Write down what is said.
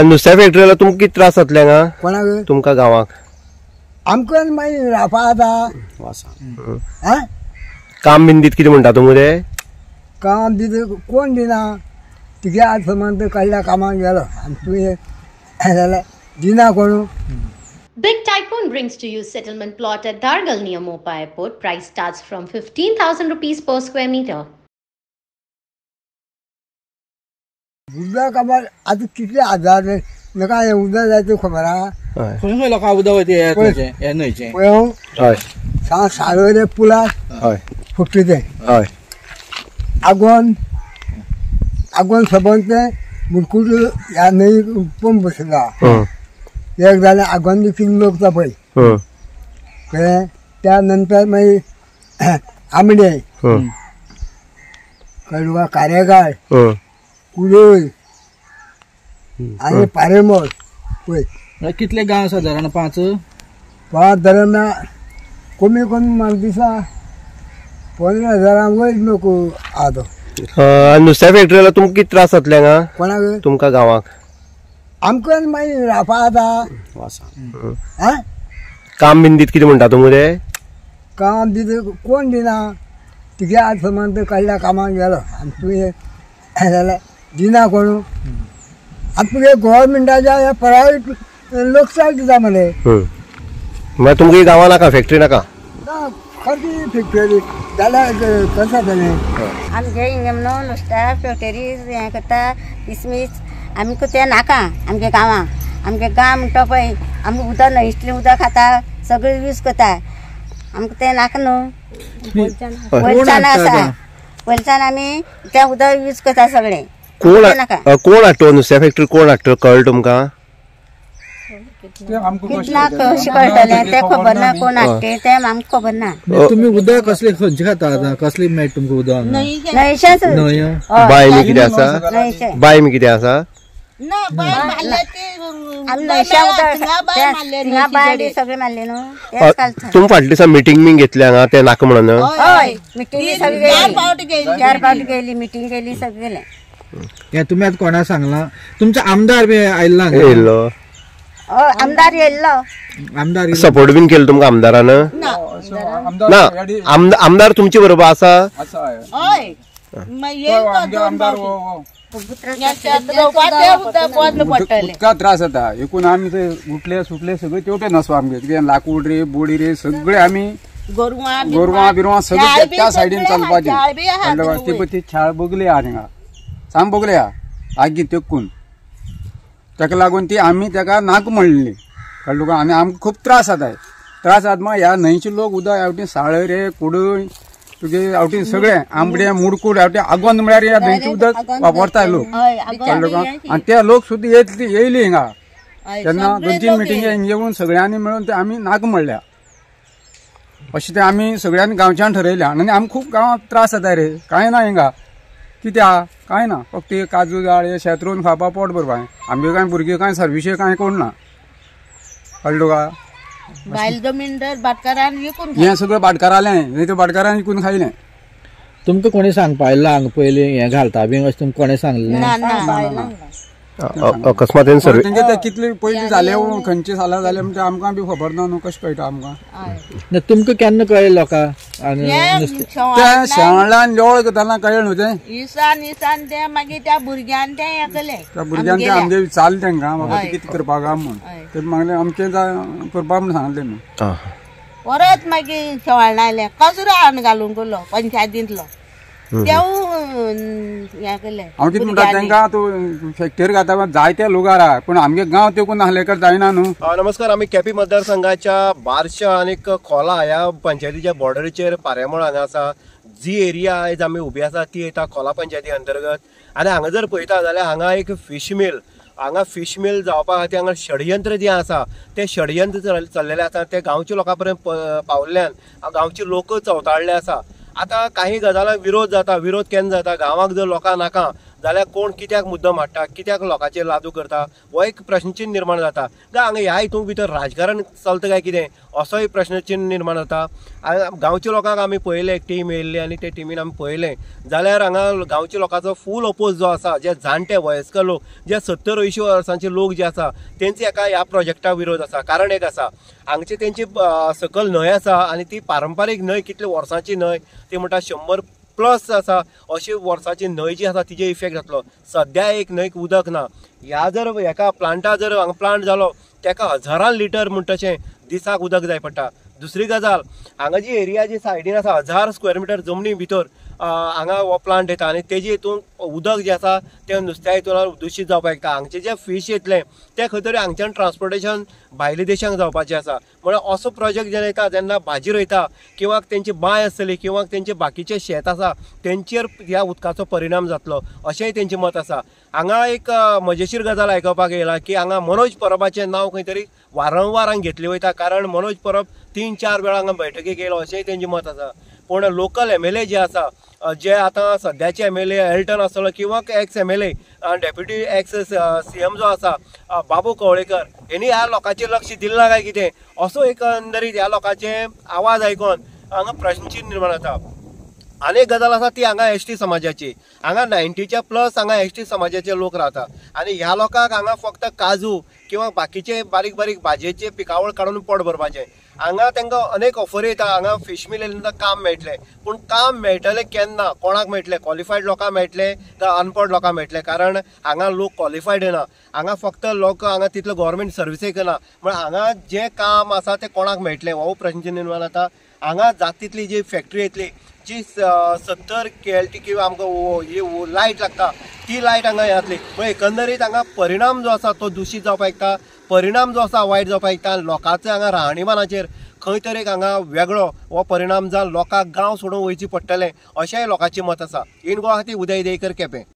नुस्त्या फॅक्टरीला तुमकां किती त्रास जातले हांगा कोणाक तुमकां गांवाक? आमकां मागीर रावपा जाता काम बीन दीत कितें म्हणटा तुमी रे? काम दिता कोण दिना तुगे आज समज काडल्या कामाक गेलो आनी तुवें जाल्यार दिना कोण. Big Tycoon brings to you settlement plot at Dargal near Mopa Airport. Price starts from 15,000 rupees per square meter. उदक काबार आतां कितले हजार म्हाका हें उदक जाय तें खबर आहा. खंय लोकां उदक वयता हे न्हंयचें पळय सांग साळोरे पुलार फुटले तें आगोंद सबंद तें मुरकूट ह्या न्हंय पंप बसयला. एक जालें आगोंद कितले लोक जा पळय कळ्ळें. त्या नंतर मागीर आमडे कळवा कारेगाळ कुडोय आनी पारेमोळ पळय कितले गांव सादारण 5 धरण कमी म्हाका दिसा 15,000 वयर लोक आहा तो. नुस्त्या फॅक्टरीला तुमकां किती त्रास जातले हांगा कोणाक तुमकां गांवाक? आमकां मागीर रावपा जाता. काम बीन दीत कितें म्हणटा तुमी रे? काम दिता कोण दिना तुगे आज समज काडल्या कामाक गेलो आनी तुवें जाल्यार दिना कोण. आतां तुगे गव्हर्मेंटाच्या हे प्रायवेट लोक सारके दिता मरे. मागीर तुमकां गांवां नाका फॅक्टरी नाका? खंयची फॅक्टरी जाल्यार कशें जातलें. आमगे हिंगा न्हू नुस्त्या फॅक्टरी हें करता किसमीस आमकां तें नाका. आमगे गांवां आमगे गांव म्हणटा पळय आमकां उदक न्हंयतलें उदक खाता सगळें यूज करता. आमकां तें नाका न्हू. वयरच्यान आसा वयरच्यान आमी तें उदक यूज करता सगळें. कोण हाडटा नुस्त्या फॅक्टरी कोण हाडटा कळ्ळें तुमकां? कितला कशें कळटलें तें खबर ना. कोण हाडटे तें आमकां खबर ना. तुमी उदक कसलें खंयचें खाता आतां? कसलें मेळटा तुमकां उदक? न्हंयचेंच. बांय बी कितें आसा? बांय बी कितें आसा? तुमी फाटल्या दिसा मिटींग बी घेतली हांगा तें नाका म्हणून? मिटींग सगळी 4 फावटी गेली मिटींग गेली सगळें गेलें. तुमी आतां कोणाक सांगला? तुमचो आमदार बी आयल्लो? येयल्लो आमदार येयल्लो. आमदार सपोर्ट बीन केलो तुमकां आमदारान? ना आमदार तुमचे बरोबर आसा? उदका त्रास जाता एकूण आमी थंय उठले सुटले सगळे तेवटे नसो आमगे कितें लाकूड रे बोडी रे सगळे आमी गोरवां बिरवां सगळे त्या सायडीन चलपाचें. ती पळय ती छाळ बगली आहा थिंगा साम बगली आहा आगी तेकून. ताका लागून ती आमी ताका नाका म्हणली कळ्ळें तुका. आनी आमकां खूब त्रास जाताय. त्रास जाता मग ह्या न्हंयचे लोक उदक हेवटेन साळय रे कुडय तुगे हेवटेन सगळे आंबडे मुडकूड हेवटेन आगोंद म्हळ्यार ह्या न्हंयचे उदक वापरताय लोक कळ्ळें तुका. आनी ते लोक सुद्दां येयली हिंगा तेन्ना 2-3 मिटिंगे येवन सगळ्यांनी मेळून ते आमी नाका म्हणल्या. अशें ते आमी सगळ्यांनी गांवच्यान ठरयल्या. आनी आमकां खूब गांवांत त्रास जाता रे. कांय ना हिंगा कितें आहा कांय ना फक्त काजू झाड हे शेत रोवन खावपा पोट भरपा. आमगे कांय भुरगे कांय सर्विशे कांय कोण ना कळ्ळें तुका. बायल जमीन तर भाटकारान विकून हें सगळें भाटकारालें न्ही तें भाटकारान विकून खायलें. तुमकां कोणी सांगपा आयला हांगा पयलीं हें घालता बी अशें तुमकां कोणें सांगलें? अकस्मात तेंचे ते कितले पयलीं जाले खंयचे सालां जाले म्हणजे आमकां बी खबर ना न्हू कशें कळटा आमकां. तुमकां केन्ना कळ्ळें लोकां? त्या शेवणान लोळ करताना कळ्ळें न्हू तें. इसान ते मागीर त्या भुरग्यान तें हें केलें. त्या भुरग्यान तें आमगे विचारलें तेंकां बाबा तें कितें करपाक काय म्हूण. ते मागलें अमकें करपा म्हूण सांगलें न्हू. परत मागीर शेवाळान आयलें कचरो हाडून घालूंक गेलो पंचायतींतलो हें केलें. हांव कितें म्हणटा तेंकां तूं फॅक्टरी घाता जायते लोक आहा पूण आमगे गांव तेकून नाहलेकर जायना न्हू. नमस्कार. आमी केपी मतदारसंघाच्या बारशा आनी खोला ह्या पंचायतीच्या बॉर्डरीचेर पारेमोळ हांगा आसा. जी एरिया आयज आमी उबी आसा ती येता खोला पंचायती अंतर्गत. आनी हांगा जर पळयता जाल्यार हांगा एक फिश मिल हांगा फिश मिल जावपा खातीर हांगा षडयंत्र जें आसा तें षडयंत्र चल्लेलें आसा. तें गांवच्या लोकां पर्यंत पावल्ल्यान गांवचे लोक चवताळ्ळे आसा. आता काही गजालांक विरोध जाता. विरोध केन्ना जाता गांवाक जर लोकां नाका जाल्यार कोण कित्याक मुद्दम हाडटा, कित्याक लोकांचेर लादू करता, हो एक प्रश्नचिन्ह निर्माण जाता. काय हांगा ह्या हितून भितर राजकारण चलता काय कितें असोय प्रश्नचिन्ह निर्माण जाता. गांवच्या लोकांक आमी पळयलें, एक टीम येयल्ली आनी ते टीमीन आमी पळयलें जाल्यार हांगा गांवच्या लोकांचो फूल अपोज जो आसा, जे जाणटे वयस्कर लोक, जे 70-80 वर्सांचे लोक जे आसा तेंचे हाका ह्या प्रोजेक्टा विरोध आसा. कारण एक आसा, हांगची तेंची सकल न्हंय आसा आनी ती पारंपारीक न्हंय, कितले वर्सांची न्हंय, ती म्हणटा 100+ आसा अशी वर्साची न्हंय जी आसा तिजे इफेक्ट जातलो. सद्या एक न्हंयक उदक ना. ह्या जर हेका प्लांटा जर हांगा प्लांट जालो तेका 1000 लिटर म्हणटा तशें दिसाक उदक जाय पडटा. दुसरी गजाल, हांगा जी एरिया जी सायडीन आसा 1000 स्क्वेअर मिटर जमनी भितर हांगा हो प्लांट येता आनी तेजे हितून उदक जें आसा तें नुस्त्या हितून दुशीत जावपाक शकता. हांगचे जे फीश येतले ते खंय तरी हांगच्यान ट्रान्सपोर्टेशन भायल्या देशांक जावपाचें आसा. म्हळ्यार असो प्रोजेक्ट जेन्ना येता, जेन्ना भाजी रोयता किंवा तेंची बांय आसतली किंवा तेंचे बाकीचे शेत आसा तेंचेर ह्या उदकाचो परिणाम जातलो अशेंय तेंचें मत आसा. हांगा एक मजेशीर गजाल आयकपाक येयला की हांगा मनोज परबाचें नांव खंय तरी वारंवार हांगा घेतलें वयता, कारण मनोज परब 3-4 वेळा हांगा बैठकीक येयलो अशेंय तेंचें मत आसा. पूण लोकल MLA जे आसा, जे आतां सद्याचे MLA एल्टन आसतलो किंवा x MLA deputy x CM जो आसा बाबू कवळेकर, हेणी ह्या लोकांचेर लक्ष दिलें ना काय कितें असो एकंदरीत ह्या लोकांचे आवाज आयकून हांगा प्रश्नचिन्ह निर्माण जाता. आनी एक गजाल आसा ती हांगा ST समाजाची. हांगा 90+ हांगा ST समाजाचे लोक रावता आनी ह्या लोकांक हांगा फक्त काजू किंवा बाकीचे बारीक बारीक भाजयेचे पिकावळ काडून पोट भरपाचें. हांगा तांकां अनेक ऑफरी येता. हांगा फिश मिल येयल्या काम मेळटलें, पूण काम मेळटलें केन्ना, कोणाक मेळटलें? क्वॉलिफायड लोकांक मेळटलें काय अनपड लोकांक मेळटलें? कारण हांगा लोक क्वॉलिफायड ना. हांगा फक्त लोक हांगा तितलो गव्हर्मेंट सर्विसेक ना. म्हळ्यार हांगा जें काम आसा तें कोणाक मेळटलें हो प्रश्न निर्माण जाता. हांगा जात तितली जी फॅक्टरी येतली जी 70 KLT किंवा आमकां लायट लागता ती लायट हांगा येतली. म्हळ्यार एकंदरीत हांगा परिणाम जो आसा तो दुशीत जावपाक शकता, परिणाम जो आसा वायट जावपाक शकता. लोकांचे हांगा राहणीमानाचेर खंय तरी हांगा वेगळो हो परिणाम जावन लोकांक गांव सोडून वयचें पडटलें अशेंय लोकांचें मत आसा. इन गोवा खातीर उदय देयकर, केपें.